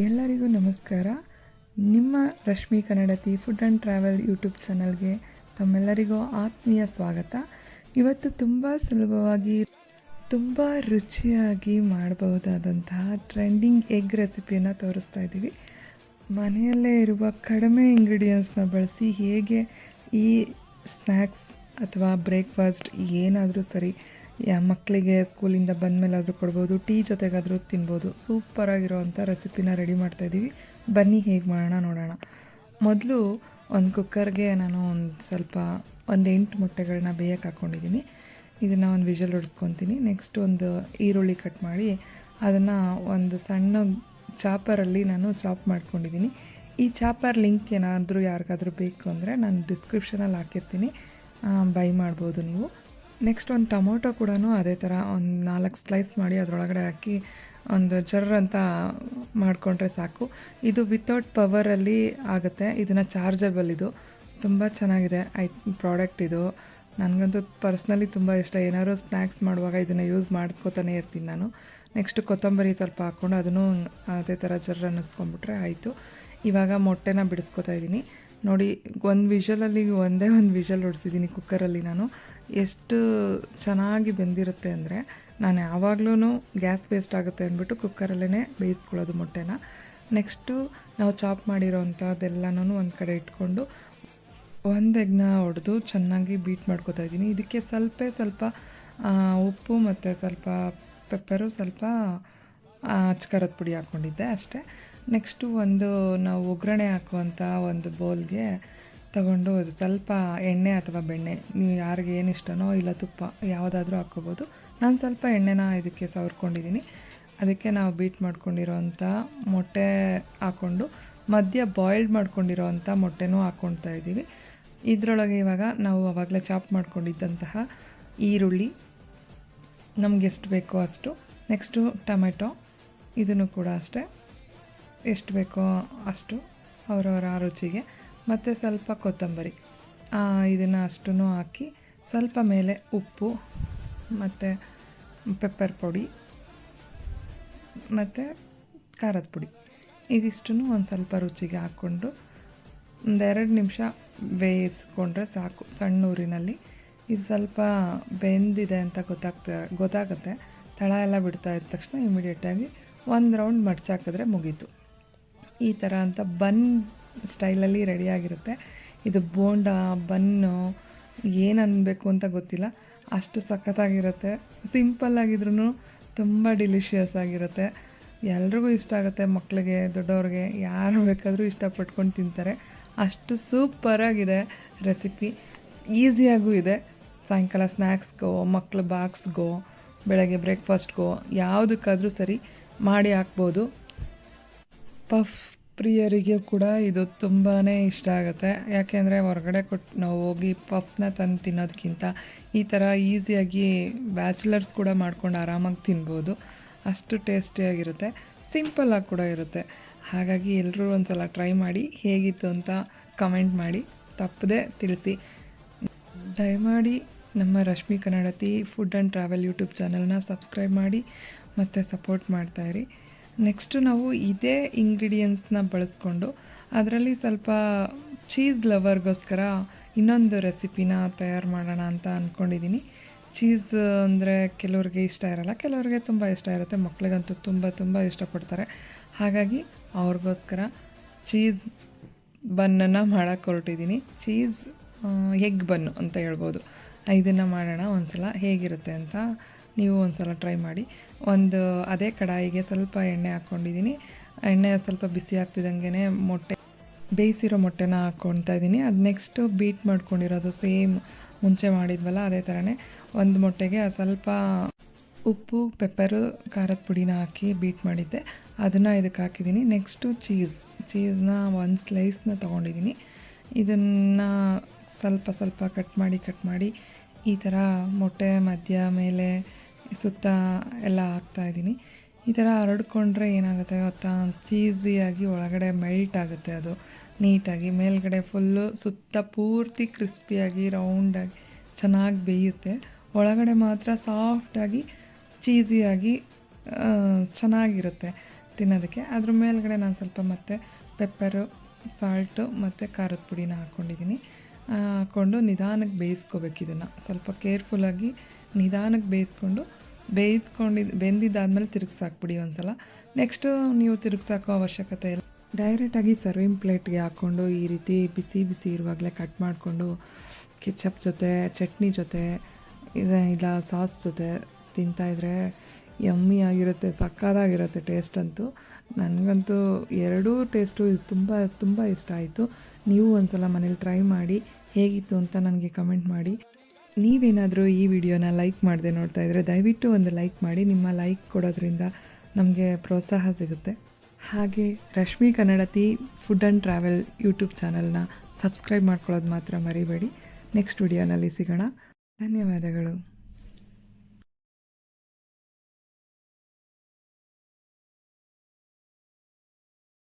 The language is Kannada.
ಎಲ್ಲರಿಗೂ ನಮಸ್ಕಾರ. ನಿಮ್ಮ ರಶ್ಮಿ ಕನ್ನಡತಿ ಫುಡ್ ಆ್ಯಂಡ್ ಟ್ರಾವೆಲ್ ಯೂಟ್ಯೂಬ್ ಚಾನಲ್ಗೆ ತಮ್ಮೆಲ್ಲರಿಗೂ ಆತ್ಮೀಯ ಸ್ವಾಗತ. ಇವತ್ತು ತುಂಬ ಸುಲಭವಾಗಿ ತುಂಬ ರುಚಿಯಾಗಿ ಮಾಡಬಹುದಾದಂತಹ ಟ್ರೆಂಡಿಂಗ್ ಎಗ್ ರೆಸಿಪಿಯನ್ನು ತೋರಿಸ್ತಾ ಇದ್ದೀವಿ. ಮನೆಯಲ್ಲೇ ಇರುವ ಕಡಿಮೆ ಇಂಗ್ರೀಡಿಯೆಂಟ್ಸ್ನ ಬಳಸಿ ಹೇಗೆ ಈ ಸ್ನ್ಯಾಕ್ಸ್ ಅಥವಾ ಬ್ರೇಕ್ಫಾಸ್ಟ್ ಏನಾದರೂ ಸರಿ ಮಕ್ಕಳಿಗೆ ಸ್ಕೂಲಿಂದ ಬಂದಮೇಲಾದರೂ ಕೊಡ್ಬೋದು, ಟೀ ಜೊತೆಗಾದರೂ ತಿನ್ಬೋದು. ಸೂಪರಾಗಿರೋವಂಥ ರೆಸಿಪಿನ ರೆಡಿ ಮಾಡ್ತಾಯಿದ್ದೀವಿ. ಬನ್ನಿ ಹೇಗೆ ಮಾಡೋಣ ನೋಡೋಣ. ಮೊದಲು ಒಂದು ಕುಕ್ಕರ್ಗೆ ನಾನು ಒಂದು 8 ಮೊಟ್ಟೆಗಳನ್ನ ಬೇಯಕ್ಕೆ ಹಾಕ್ಕೊಂಡಿದ್ದೀನಿ. ಇದನ್ನು ಒಂದು ವಿಷಲ್ ಹೊಡಿಸ್ಕೊತೀನಿ. ನೆಕ್ಸ್ಟ್ ಒಂದು ಈರುಳ್ಳಿ ಕಟ್ ಮಾಡಿ ಅದನ್ನು ಒಂದು ಸಣ್ಣ ಚಾಪರಲ್ಲಿ ನಾನು ಚಾಪ್ ಮಾಡ್ಕೊಂಡಿದ್ದೀನಿ. ಈ ಚಾಪರ್ ಲಿಂಕ್ ಏನಾದರೂ ಯಾರಿಗಾದರೂ ಬೇಕು ಅಂದರೆ ನಾನು ಡಿಸ್ಕ್ರಿಪ್ಷನಲ್ಲಿ ಹಾಕಿರ್ತೀನಿ, ಬೈ ಮಾಡ್ಬೋದು ನೀವು. ನೆಕ್ಸ್ಟ್ ಒಂದು ಟೊಮೊಟೊ ಕೂಡ ಅದೇ ಥರ ಒಂದು 4 ಸ್ಲೈಸ್ ಮಾಡಿ ಅದರೊಳಗಡೆ ಹಾಕಿ ಒಂದು ಜರ್ರ್ ಅಂತ ಮಾಡಿಕೊಂಡ್ರೆ ಸಾಕು. ಇದು ವಿತೌಟ್ ಪವರಲ್ಲಿ ಆಗುತ್ತೆ. ಇದನ್ನು ಚಾರ್ಜಬಲ್, ಇದು ತುಂಬ ಚೆನ್ನಾಗಿದೆ ಪ್ರಾಡಕ್ಟ್ ಇದು. ನನಗಂತೂ ಪರ್ಸ್ನಲಿ ತುಂಬ ಇಷ್ಟ. ಏನಾದ್ರು ಸ್ನ್ಯಾಕ್ಸ್ ಮಾಡುವಾಗ ಇದನ್ನು ಯೂಸ್ ಮಾಡ್ಕೋತಾನೆ ಇರ್ತೀನಿ ನಾನು. ನೆಕ್ಸ್ಟ್ ಕೊತ್ತಂಬರಿ ಸ್ವಲ್ಪ ಹಾಕ್ಕೊಂಡು ಅದನ್ನು ಅದೇ ಥರ ಜರ್ರ್ ಅನ್ನಿಸ್ಕೊಂಡ್ಬಿಟ್ರೆ ಆಯಿತು. ಇವಾಗ ಮೊಟ್ಟೆನ ಬಿಡಿಸ್ಕೊತಾ ಇದ್ದೀನಿ ನೋಡಿ. ಒಂದೇ ಒಂದು ವಿಷಲ್ ಹೊಡಿಸಿದ್ದೀನಿ ಕುಕ್ಕರಲ್ಲಿ. ನಾನು ಎಷ್ಟು ಚೆನ್ನಾಗಿ ಬೆಂದಿರುತ್ತೆ ಅಂದರೆ, ನಾನು ಯಾವಾಗಲೂ ಗ್ಯಾಸ್ ವೇಸ್ಟ್ ಆಗುತ್ತೆ ಅಂದ್ಬಿಟ್ಟು ಕುಕ್ಕರಲ್ಲೇ ಬೇಯಿಸ್ಕೊಳ್ಳೋದು ಮೊಟ್ಟೆನ. ನೆಕ್ಸ್ಟು ನಾವು ಚಾಪ್ ಮಾಡಿರೋವಂಥದ್ದೆಲ್ಲನೂ ಒಂದು ಕಡೆ ಇಟ್ಕೊಂಡು ಒಂದು ಎಗ್ನ ಹೊಡೆದು ಚೆನ್ನಾಗಿ ಬೀಟ್ ಮಾಡ್ಕೊತಾ ಇದ್ದೀನಿ. ಇದಕ್ಕೆ ಸ್ವಲ್ಪ ಉಪ್ಪು ಮತ್ತು ಸ್ವಲ್ಪ ಪೆಪ್ಪರು, ಸ್ವಲ್ಪ ಅಚ್ಕಾರದ ಪುಡಿ ಹಾಕ್ಕೊಂಡಿದ್ದೆ ಅಷ್ಟೇ. ನೆಕ್ಸ್ಟು ನಾವು ಒಗ್ಗರಣೆ ಹಾಕುವಂಥ ಒಂದು ಬೌಲ್ಗೆ ತಗೊಂಡು ಸ್ವಲ್ಪ ಎಣ್ಣೆ ಅಥವಾ ಬೆಣ್ಣೆ, ನೀವು ಯಾರಿಗೆ ಏನು ಇಷ್ಟನೋ, ಇಲ್ಲ ತುಪ್ಪ ಯಾವುದಾದ್ರೂ ಹಾಕ್ಕೋಬೋದು. ನಾನು ಸ್ವಲ್ಪ ಎಣ್ಣೆನ ಇದಕ್ಕೆ ಸವರ್ಕೊಂಡಿದ್ದೀನಿ. ಅದಕ್ಕೆ ನಾವು ಬೀಟ್ ಮಾಡ್ಕೊಂಡಿರೋವಂಥ ಮೊಟ್ಟೆ ಹಾಕ್ಕೊಂಡು ಮಧ್ಯ ಬಾಯ್ಲ್ಡ್ ಮಾಡ್ಕೊಂಡಿರೋವಂಥ ಮೊಟ್ಟೆನೂ ಹಾಕ್ಕೊಳ್ತಾ ಇದ್ದೀವಿ. ಇದರೊಳಗೆ ಇವಾಗ ನಾವು ಆವಾಗಲೇ ಚಾಪ್ ಮಾಡ್ಕೊಂಡಿದ್ದಂತಹ ಈರುಳ್ಳಿ, ನಮ್ಗೆ ಎಷ್ಟು ಬೇಕೋ ಅಷ್ಟು. ನೆಕ್ಸ್ಟು ಟೊಮೆಟೊ, ಇದನ್ನು ಕೂಡ ಅಷ್ಟೇ ಎಷ್ಟು ಬೇಕೋ ಅಷ್ಟು ಅವರವರ ರುಚಿಗೆ. ಮತ್ತು ಸ್ವಲ್ಪ ಕೊತ್ತಂಬರಿ, ಇದನ್ನು ಅಷ್ಟೂ ಹಾಕಿ ಸ್ವಲ್ಪ ಮೇಲೆ ಉಪ್ಪು ಮತ್ತು ಪೆಪ್ಪರ್ ಪುಡಿ ಮತ್ತು ಖಾರದ ಪುಡಿ, ಇದಿಷ್ಟನ್ನು ಒಂದು ಸ್ವಲ್ಪ ರುಚಿಗೆ ಹಾಕ್ಕೊಂಡು 2 ನಿಮಿಷ ಬೇಯಿಸ್ಕೊಂಡ್ರೆ ಸಾಕು ಸಣ್ಣ ಊರಿನಲ್ಲಿ. ಇದು ಸ್ವಲ್ಪ ಬೆಂದಿದೆ ಅಂತ ಗೊತ್ತಾಗುತ್ತೆ. ತಳ ಎಲ್ಲ ಬಿಡ್ತಾ ಇದ್ದ ತಕ್ಷಣ ಇಮಿಡಿಯೇಟಾಗಿ ಒಂದು ರೌಂಡ್ ಮಡ್ಚಾಕಿದ್ರೆ ಮುಗೀತು. ಈ ಥರ ಅಂತ ಬನ್ ಸ್ಟೈಲಲ್ಲಿ ರೆಡಿಯಾಗಿರುತ್ತೆ. ಇದು ಬೋಂಡ, ಬನ್ನು ಏನು ಅನ್ನಬೇಕು ಅಂತ ಗೊತ್ತಿಲ್ಲ, ಅಷ್ಟು ಸಖತ್ತಾಗಿರುತ್ತೆ. ಸಿಂಪಲ್ಲಾಗಿದ್ರೂ ತುಂಬ ಡಿಲಿಷಿಯಸ್ ಆಗಿರುತ್ತೆ. ಎಲ್ರಿಗೂ ಇಷ್ಟ ಆಗುತ್ತೆ, ಮಕ್ಕಳಿಗೆ, ದೊಡ್ಡವ್ರಿಗೆ, ಯಾರು ಬೇಕಾದರೂ ಇಷ್ಟಪಟ್ಕೊಂಡು ತಿಂತಾರೆ. ಅಷ್ಟು ಸೂಪರಾಗಿದೆ ರೆಸಿಪಿ. ಈಸಿಯಾಗೂ ಇದೆ. ಸಾಯಂಕಾಲ ಸ್ನ್ಯಾಕ್ಸ್ಗೋ, ಮಕ್ಕಳ ಬಾಕ್ಸ್ಗೋ, ಬೆಳಗ್ಗೆ ಬ್ರೇಕ್ಫಾಸ್ಟ್ಗೋ ಯಾವುದಕ್ಕಾದರೂ ಸರಿ ಮಾಡಿ ಹಾಕ್ಬೋದು. ಪಫ್ ಪ್ರಿಯರಿಗೆ ಕೂಡ ಇದು ತುಂಬಾ ಇಷ್ಟ ಆಗುತ್ತೆ. ಯಾಕೆಂದರೆ ಹೊರಗಡೆ ನಾವು ಹೋಗಿ ಪಫ್ನ ತಂದು ತಿನ್ನೋದಕ್ಕಿಂತ ಈ ಥರ ಈಸಿಯಾಗಿ ಬ್ಯಾಚುಲರ್ಸ್ ಕೂಡ ಮಾಡ್ಕೊಂಡು ಆರಾಮಾಗಿ ತಿನ್ಬೋದು. ಅಷ್ಟು ಟೇಸ್ಟಿಯಾಗಿರುತ್ತೆ, ಸಿಂಪಲ್ಲಾಗಿ ಕೂಡ ಇರುತ್ತೆ. ಹಾಗಾಗಿ ಎಲ್ಲರೂ ಒಂದು ಸಲ ಟ್ರೈ ಮಾಡಿ, ಹೇಗಿತ್ತು ಅಂತ ಕಮೆಂಟ್ ಮಾಡಿ ತಪ್ಪದೆ ತಿಳಿಸಿ. ದಯಮಾಡಿ ನಮ್ಮ ರಶ್ಮಿ ಕನ್ನಡತಿ ಫುಡ್ ಆ್ಯಂಡ್ ಟ್ರಾವೆಲ್ ಯೂಟ್ಯೂಬ್ ಚಾನಲ್ನ ಸಬ್ಸ್ಕ್ರೈಬ್ ಮಾಡಿ ಮತ್ತು ಸಪೋರ್ಟ್ ಮಾಡ್ತಾಯಿರಿ. ನೆಕ್ಸ್ಟು ನಾವು ಇದೇ ಇಂಗ್ರೀಡಿಯೆಂಟ್ಸ್ನ ಬಳಸ್ಕೊಂಡು ಅದರಲ್ಲಿ ಸ್ವಲ್ಪ ಚೀಸ್ ಲವರ್ಗೋಸ್ಕರ ಇನ್ನೊಂದು ರೆಸಿಪಿನ ತಯಾರು ಮಾಡೋಣ ಅಂತ ಅಂದ್ಕೊಂಡಿದ್ದೀನಿ. ಚೀಸ್ ಅಂದರೆ ಕೆಲವ್ರಿಗೆ ಇಷ್ಟ ಇರೋಲ್ಲ, ಕೆಲವ್ರಿಗೆ ತುಂಬ ಇಷ್ಟ ಇರುತ್ತೆ. ಮಕ್ಕಳಿಗಂತೂ ತುಂಬ ಇಷ್ಟಪಡ್ತಾರೆ. ಹಾಗಾಗಿ ಅವ್ರಿಗೋಸ್ಕರ ಚೀಸ್ ಬನ್ನನ್ನು ಮಾಡೋಕ್ಕೆ ಹೊರಟಿದ್ದೀನಿ. ಚೀಸ್ ಎಗ್ ಬನ್ನು ಅಂತ ಹೇಳ್ಬೋದು. ಇದನ್ನು ಮಾಡೋಣ ಒಂದು ಸಲ, ಹೇಗಿರುತ್ತೆ ಅಂತ ನೀವು ಒಂದು ಸಲ ಟ್ರೈ ಮಾಡಿ. ಅದೇ ಕಡಾಯಿಗೆ ಸ್ವಲ್ಪ ಎಣ್ಣೆ ಹಾಕ್ಕೊಂಡಿದ್ದೀನಿ. ಎಣ್ಣೆ ಸ್ವಲ್ಪ ಬಿಸಿ ಆಗ್ತಿದ್ದಂಗೆ ಬೇಯಿಸಿರೋ ಮೊಟ್ಟೆನ ಹಾಕ್ಕೊಳ್ತಾ ಇದ್ದೀನಿ. ಅದು ನೆಕ್ಸ್ಟು ಬೀಟ್ ಮಾಡ್ಕೊಂಡಿರೋದು ಸೇಮ್ ಮುಂಚೆ ಮಾಡಿದ್ವಲ್ಲ ಅದೇ ಥರನೇ ಒಂದು ಮೊಟ್ಟೆಗೆ ಸ್ವಲ್ಪ ಉಪ್ಪು, ಪೆಪ್ಪರು, ಖಾರದ ಪುಡಿನ ಹಾಕಿ ಬೀಟ್ ಮಾಡಿದ್ದೆ, ಅದನ್ನು ಇದಕ್ಕೆ ಹಾಕಿದ್ದೀನಿ. ನೆಕ್ಸ್ಟು ಚೀಸ್ನ ಒಂದು ಸ್ಲೈಸ್ನ ತೊಗೊಂಡಿದ್ದೀನಿ. ಇದನ್ನು ಸ್ವಲ್ಪ ಕಟ್ ಮಾಡಿ ಈ ಥರ ಮೊಟ್ಟೆ ಮಧ್ಯ ಮೇಲೆ ಸುತ್ತ ಎಲ್ಲ ಹಾಕ್ತಾಯಿದ್ದೀನಿ. ಈ ಥರ ಹರಡ್ಕೊಂಡ್ರೆ ಏನಾಗುತ್ತೆ ಗೊತ್ತಾ, ಚೀಸಿಯಾಗಿ ಒಳಗಡೆ ಮೆಲ್ಟ್ ಆಗುತ್ತೆ. ಅದು ನೀಟಾಗಿ ಮೇಲ್ಗಡೆ ಫುಲ್ಲು ಸುತ್ತ ಪೂರ್ತಿ ಕ್ರಿಸ್ಪಿಯಾಗಿ ರೌಂಡಾಗಿ ಚೆನ್ನಾಗಿ ಬೇಯುತ್ತೆ. ಒಳಗಡೆ ಮಾತ್ರ ಸಾಫ್ಟಾಗಿ ಚೀಸಿಯಾಗಿ ಚೆನ್ನಾಗಿರುತ್ತೆ. ತಿನ್ನೋದಕ್ಕೆ. ಅದ್ರ ಮೇಲ್ಗಡೆ ನಾನು ಸ್ವಲ್ಪ ಮತ್ತೆ ಪೆಪ್ಪರು, ಸಾಲ್ಟು ಮತ್ತು ಖಾರದ ಪುಡಿನ ಹಾಕ್ಕೊಂಡಿದ್ದೀನಿ. ಹಾಕ್ಕೊಂಡು ನಿಧಾನಕ್ಕೆ ಬೇಯಿಸ್ಕೋಬೇಕು. ಇದನ್ನು ಸ್ವಲ್ಪ ಕೇರ್ಫುಲ್ಲಾಗಿ ನಿಧಾನಕ್ಕೆ ಬೆಂದಿದ್ದಾದಮೇಲೆ ತಿರುಗಿಸಾಕ್ಬಿಡಿ ಒಂದು ಸಲ. ನೆಕ್ಸ್ಟು ನೀವು ತಿರುಗಿಸಾಕೋ ಅವಶ್ಯಕತೆ ಇಲ್ಲ. ಡೈರೆಕ್ಟಾಗಿ ಸರ್ವಿಂಗ್ ಪ್ಲೇಟ್ಗೆ ಹಾಕ್ಕೊಂಡು ಈ ರೀತಿ ಬಿಸಿ ಬಿಸಿ ಇರುವಾಗಲೇ ಕಟ್ ಮಾಡಿಕೊಂಡು ಕೆಚಪ್ ಜೊತೆ, ಚಟ್ನಿ ಜೊತೆ, ಇಲ್ಲ ಸಾಸ್ ಜೊತೆ ತಿಂತಾಯಿದ್ರೆ ಯಮ್ಮಿ ಆಗಿರುತ್ತೆ, ಸಕ್ಕತ್ತಾಗಿರುತ್ತೆ ಟೇಸ್ಟ್ ಅಂತೂ. ನನಗಂತೂ ಎರಡೂ ಟೇಸ್ಟು ತುಂಬ ತುಂಬ ಇಷ್ಟ ಆಯಿತು. ನೀವು ಒಂದು ಸಲ ಮನೇಲಿ ಟ್ರೈ ಮಾಡಿ ಹೇಗಿತ್ತು ಅಂತ ನನಗೆ ಕಮೆಂಟ್ ಮಾಡಿ. ನೀವೇನಾದರೂ ಈ ವಿಡಿಯೋನ ಲೈಕ್ ಮಾಡದೆ ನೋಡ್ತಾ ಇದ್ದರೆ ದಯವಿಟ್ಟು ಒಂದು ಲೈಕ್ ಮಾಡಿ. ನಿಮ್ಮ ಲೈಕ್ ಕೊಡೋದ್ರಿಂದ ನಮಗೆ ಪ್ರೋತ್ಸಾಹ ಸಿಗುತ್ತೆ. ಹಾಗೆ ರಶ್ಮಿ ಕನ್ನಡತಿ ಫುಡ್ ಆ್ಯಂಡ್ ಟ್ರಾವೆಲ್ ಯೂಟ್ಯೂಬ್ ಚಾನಲ್ನ ಸಬ್ಸ್ಕ್ರೈಬ್ ಮಾಡ್ಕೊಳ್ಳೋದು ಮಾತ್ರ ಮರಿಬೇಡಿ. ನೆಕ್ಸ್ಟ್ ವಿಡಿಯೋನಲ್ಲಿ ಸಿಗೋಣ. ಧನ್ಯವಾದಗಳು.